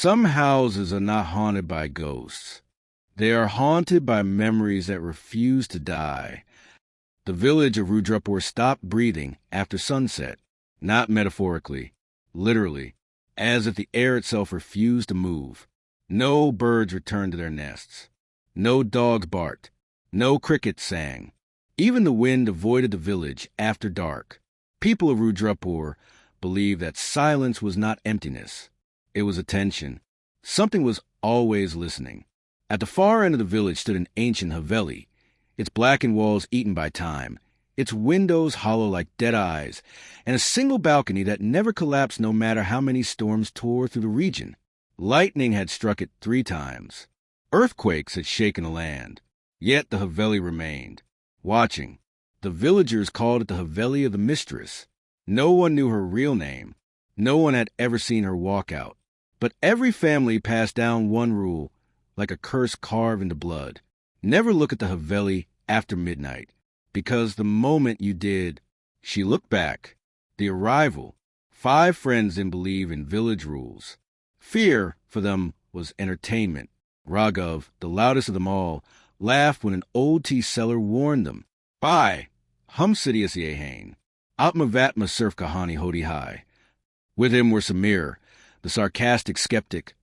Some houses are not haunted by ghosts. They are haunted by memories that refuse to die. The village of Rudrapur stopped breathing after sunset, not metaphorically, literally, as if the air itself refused to move. No birds returned to their nests. No dogs barked. No crickets sang. Even the wind avoided the village after dark. People of Rudrapur believed that silence was not emptiness. It was attention. Something was always listening. At the far end of the village stood an ancient Haveli, its blackened walls eaten by time, its windows hollow like dead eyes, and a single balcony that never collapsed no matter how many storms tore through the region. Lightning had struck it 3 times. Earthquakes had shaken the land. Yet the Haveli remained, watching. The villagers called it the Haveli of the Mistress. No one knew her real name. No one had ever seen her walk out. But every family passed down one rule, like a curse carved into blood. Never look at the Haveli after midnight, because the moment you did, she looked back. The arrival. 5 friends didn't believe in village rules. Fear, for them, was entertainment. Raghav, the loudest of them all, laughed when an old tea seller warned them. Bye, hum sidious yehain. Atmavatma surf kahani hodi hai. With him were Samir, the sarcastic skeptic,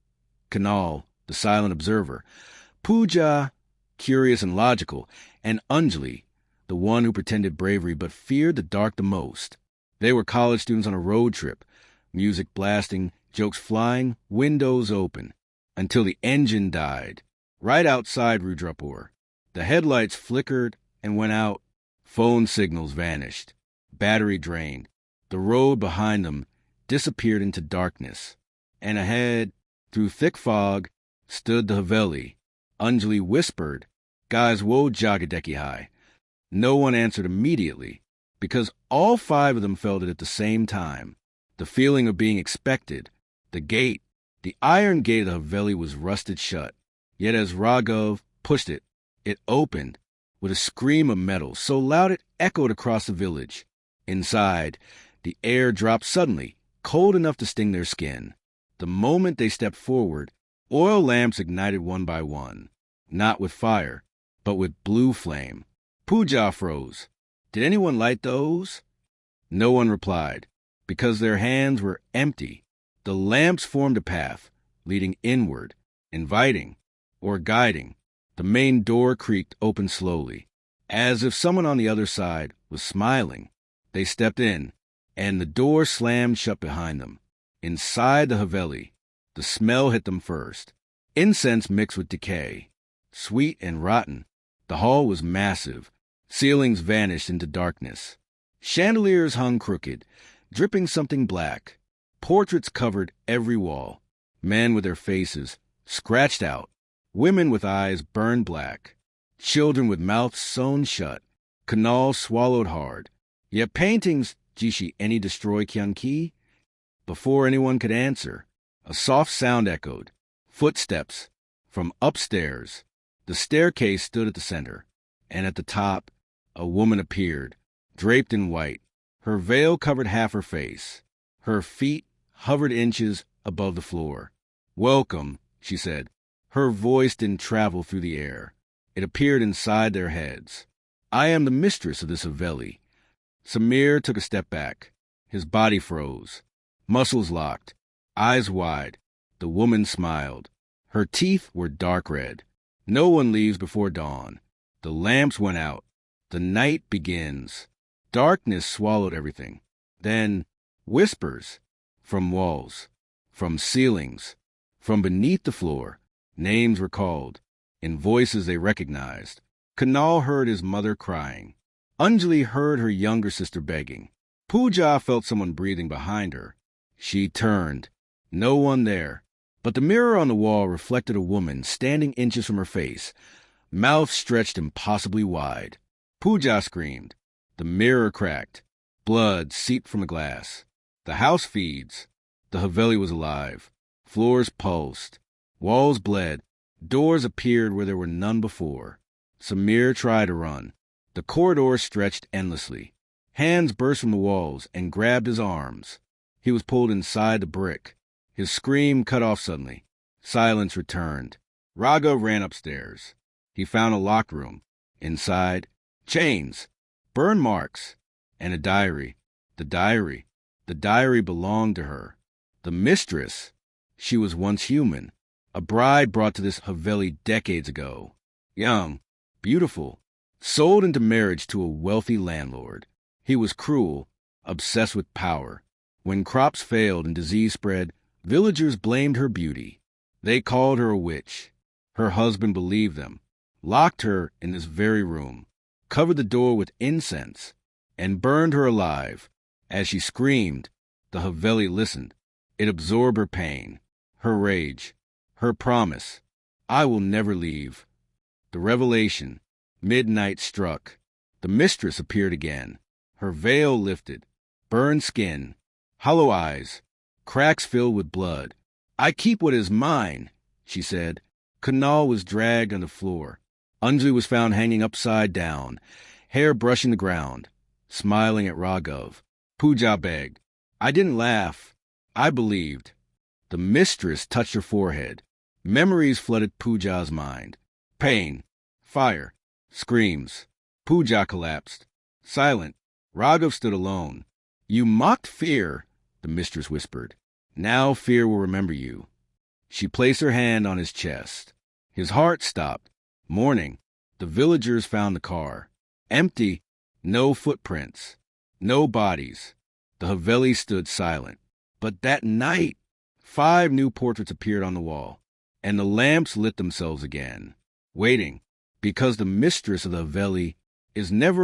Kanal, the silent observer, Pooja, curious and logical, and Anjali, the one who pretended bravery but feared the dark the most. They were college students on a road trip, music blasting, jokes flying, windows open, until the engine died, right outside Rudrapur. The headlights flickered and went out. Phone signals vanished. Battery drained. The road behind them disappeared into darkness. And ahead, through thick fog, stood the Haveli. Anjali whispered, Guys, wo jagadeki hai. No one answered immediately, because all 5 of them felt it at the same time. The feeling of being expected. The gate, the iron gate of the Haveli was rusted shut. Yet as Raghav pushed it, it opened with a scream of metal so loud it echoed across the village. Inside, the air dropped suddenly, cold enough to sting their skin. The moment they stepped forward, oil lamps ignited one by one, not with fire, but with blue flame. Pooja froze. Did anyone light those? No one replied, because their hands were empty. The lamps formed a path, leading inward, inviting, or guiding. The main door creaked open slowly, as if someone on the other side was smiling. They stepped in, and the door slammed shut behind them. Inside the Haveli, the smell hit them first. Incense mixed with decay, sweet and rotten. The hall was massive. Ceilings vanished into darkness. Chandeliers hung crooked, dripping something black. Portraits covered every wall. Men with their faces scratched out. Women with eyes burned black. Children with mouths sewn shut. Kanal swallowed hard. Yet paintings, jishi any destroy kyanki? Before anyone could answer, a soft sound echoed. Footsteps. From upstairs. The staircase stood at the center. And at the top, a woman appeared, draped in white. Her veil covered half her face. Her feet hovered inches above the floor. Welcome, she said. Her voice didn't travel through the air. It appeared inside their heads. I am the mistress of this Haveli. Samir took a step back. His body froze. Muscles locked. Eyes wide. The woman smiled. Her teeth were dark red. No one leaves before dawn. The lamps went out. The night begins. Darkness swallowed everything. Then whispers from walls, from ceilings, from beneath the floor. Names were called, in voices they recognized. Kanal heard his mother crying. Anjali heard her younger sister begging. Pooja felt someone breathing behind her. She turned. No one there. But the mirror on the wall reflected a woman standing inches from her face, mouth stretched impossibly wide. Pooja screamed. The mirror cracked. Blood seeped from a glass. The house feeds. The Haveli was alive. Floors pulsed. Walls bled. Doors appeared where there were none before. Samir tried to run. The corridor stretched endlessly. Hands burst from the walls and grabbed his arms. He was pulled inside the brick. His scream cut off suddenly. Silence returned. Raghav ran upstairs. He found a locked room. Inside, chains, burn marks, and a diary. The diary belonged to her. The mistress. She was once human. A bride brought to this Haveli decades ago. Young, beautiful, sold into marriage to a wealthy landlord. He was cruel, obsessed with power. When crops failed and disease spread, villagers blamed her beauty. They called her a witch. Her husband believed them, locked her in this very room, covered the door with incense, and burned her alive. As she screamed, the Haveli listened. It absorbed her pain, her rage, her promise. I will never leave. The revelation. Midnight struck. The mistress appeared again. Her veil lifted. Burned skin. Hollow eyes. Cracks filled with blood. I keep what is mine, she said. Kunal was dragged on the floor. Anjali was found hanging upside down, hair brushing the ground, smiling at Raghav. Pooja begged. I didn't laugh. I believed. The mistress touched her forehead. Memories flooded Pooja's mind. Pain, fire, screams. Pooja collapsed. Silent, Raghav stood alone. You mocked fear, the mistress whispered. Now fear will remember you. She placed her hand on his chest. His heart stopped. Morning. The villagers found the car. Empty. No footprints. No bodies. The Haveli stood silent. But that night, 5 new portraits appeared on the wall, and the lamps lit themselves again, waiting, because the mistress of the Haveli is never